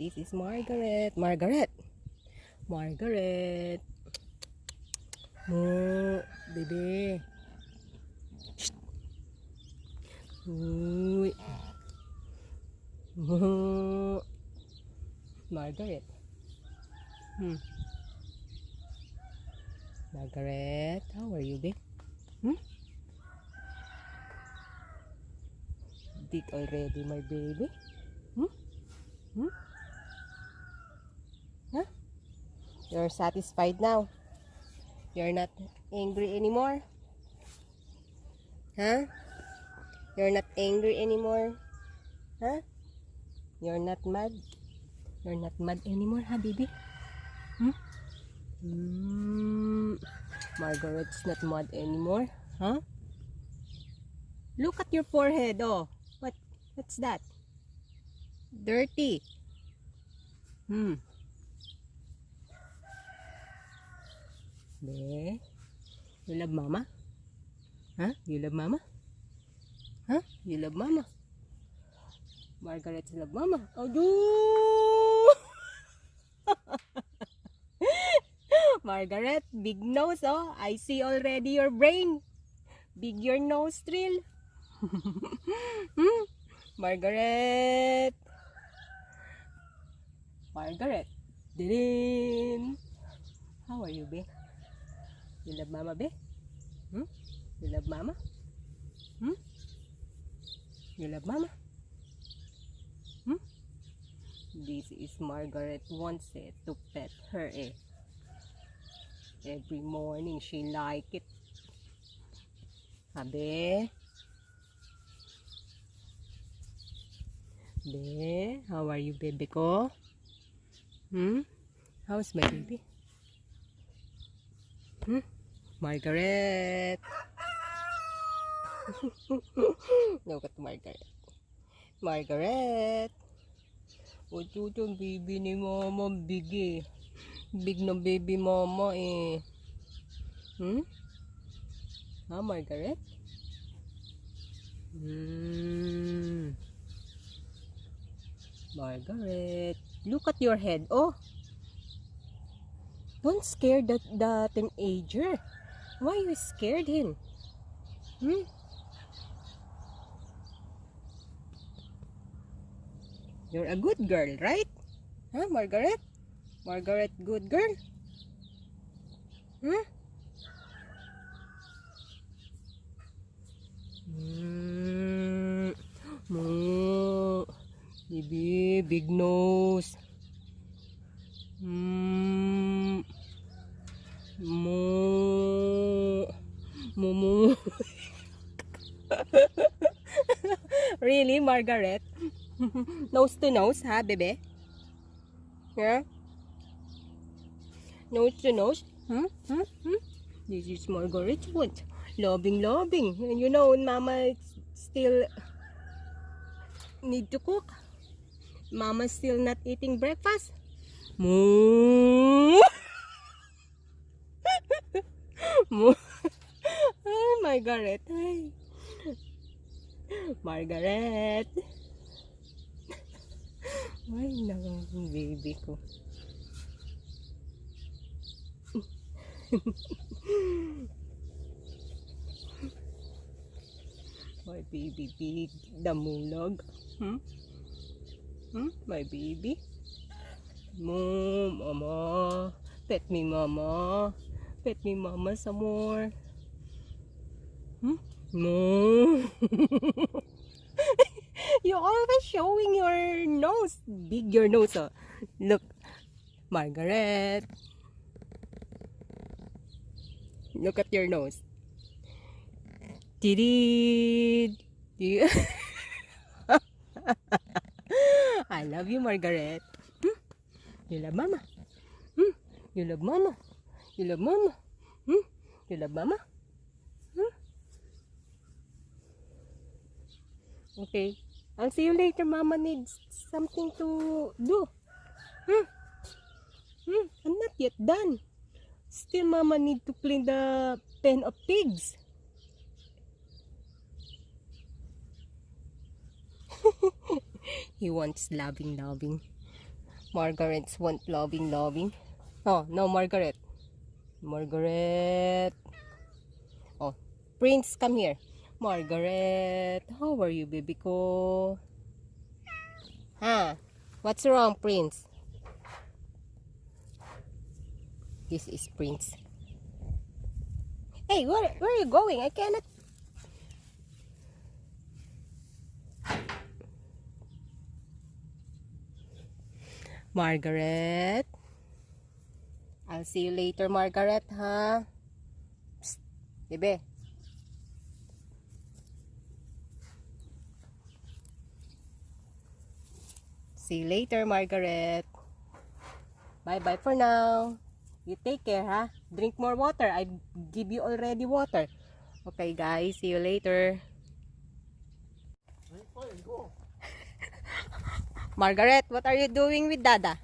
This is Margaret. Margaret. Margaret. Mo, baby. Shh. Uy. Mo. Margaret. Margaret, how are you, babe? Did already, my baby? Huh? You're satisfied now? You're not angry anymore? Huh? You're not angry anymore? Huh? You're not mad? You're not mad anymore, huh, baby? Margaret's not mad anymore, huh? Look at your forehead, oh. What's that? Dirty. Be, you love mama? Huh? You love mama? Huh? You love mama? Margaret's love mama. Oh, you! Margaret, big nose, oh. I see already your brain. Big your nostril. Margaret. Margaret. Din. How are you, be? You love mama, be? You love mama? You love mama? This is Margaret wants it to pet her, eh. Every morning she like it. Be? Be, how are you, baby ko? How's my baby? Margaret. Look at Margaret. Margaret. O, yung baby ni mama, big eh. Big na baby mama eh. Ha, Margaret? Margaret, look at your head. Oh, don't scare the teenager. Why you scared him? You're a good girl, right? Huh, Margaret? Margaret, good girl? Baby, big nose. Moo. Really, Margaret? Nose to nose, ha, baby? Yeah? Nose to nose? This is Margaret's food. Loving. And you know, Mama still need to cook. Mama's still not eating breakfast. Moo. Moo. Ay, Margaret. Ay. Margaret. Ay, naku, baby ko. My baby big damulog. My baby. Mama. Pet me, mama. Pet me, mama, some more. No. You're always showing your nose. Big your nose, oh. Look, Margaret. Look at your nose. I love you, Margaret. You love mama. You love mama. You love mama. You love mama. Okay. I'll see you later. Mama needs something to do. I'm not yet done. Still, Mama need to clean the pen of pigs. He wants loving. Margaret's want loving, loving. Oh, no, Margaret. Margaret. Oh, Prince, come here. Margaret, how are you, baby ko? Huh? What's wrong, Prince? This is Prince. Hey, where are you going? I cannot. Margaret. I'll see you later, Margaret, huh? Psst, bebe. See you later, Margaret. Bye-bye for now. You take care, huh? Drink more water. I give you already water. Okay, guys. See you later. Margaret, what are you doing with Dada?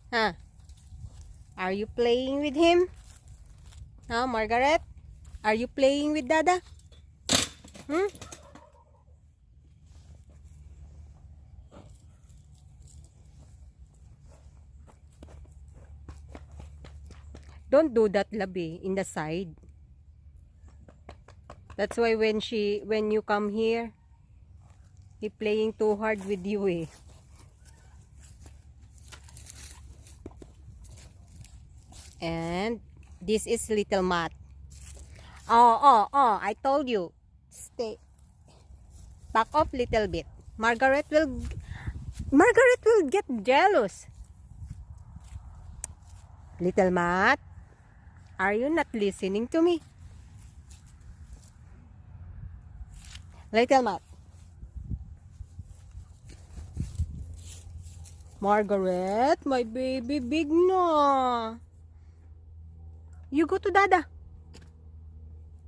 Huh? Are you playing with him? Huh, Margaret? Are you playing with Dada? Hmm? Don't do that, Labi, in the side. That's why when you come here, he playing too hard with you, eh. And this is little Matt. Oh, I told you. Stay. Back off little bit. Margaret will get jealous. Little Matt, are you not listening to me? Little Matt. Margaret, my baby big na. You go to Dada.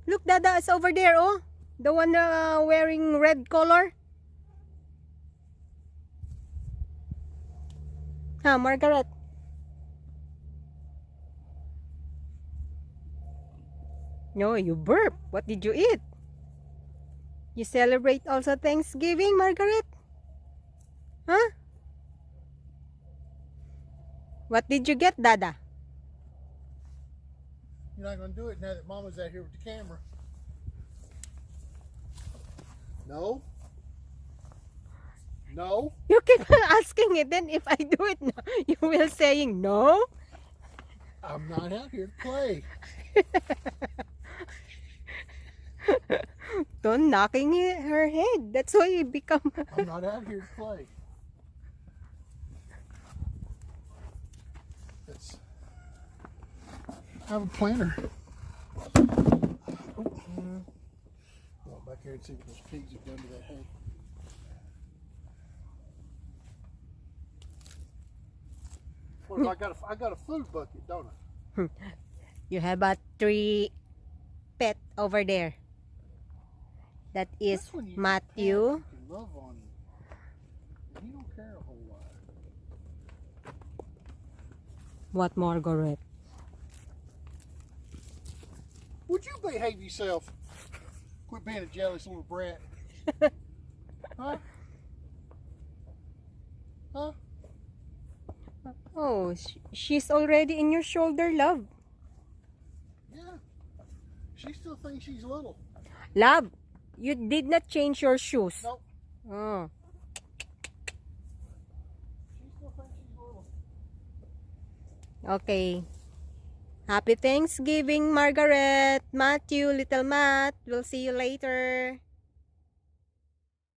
Look, Dada is over there, oh. The one wearing red color. Huh, Margaret? No, you burp. What did you eat? You celebrate also Thanksgiving, Margaret? Huh? What did you get, Dada? You're not going to do it now that Mama's out here with the camera. No? No? You keep asking it, then if I do it now, you will saying no? I'm not out here to play. Don't knocking her head. That's why you become... I'm not out here to play. I have a planter. Oh, go back here and see what those pigs have done to that hay. Well, I got a food bucket, don't I? You have a 3 pet over there. That is Matthew. You can love on you. And you don't care a whole lot. What, Margaret? Would you behave yourself? Quit being a jealous little brat. Huh? Huh? Oh, she's already in your shoulder, love. Yeah. She still thinks she's little. Love, you did not change your shoes. Nope. Oh. She still thinks she's little. Okay. Happy Thanksgiving, Margaret, Matthew, little Matt. We'll see you later.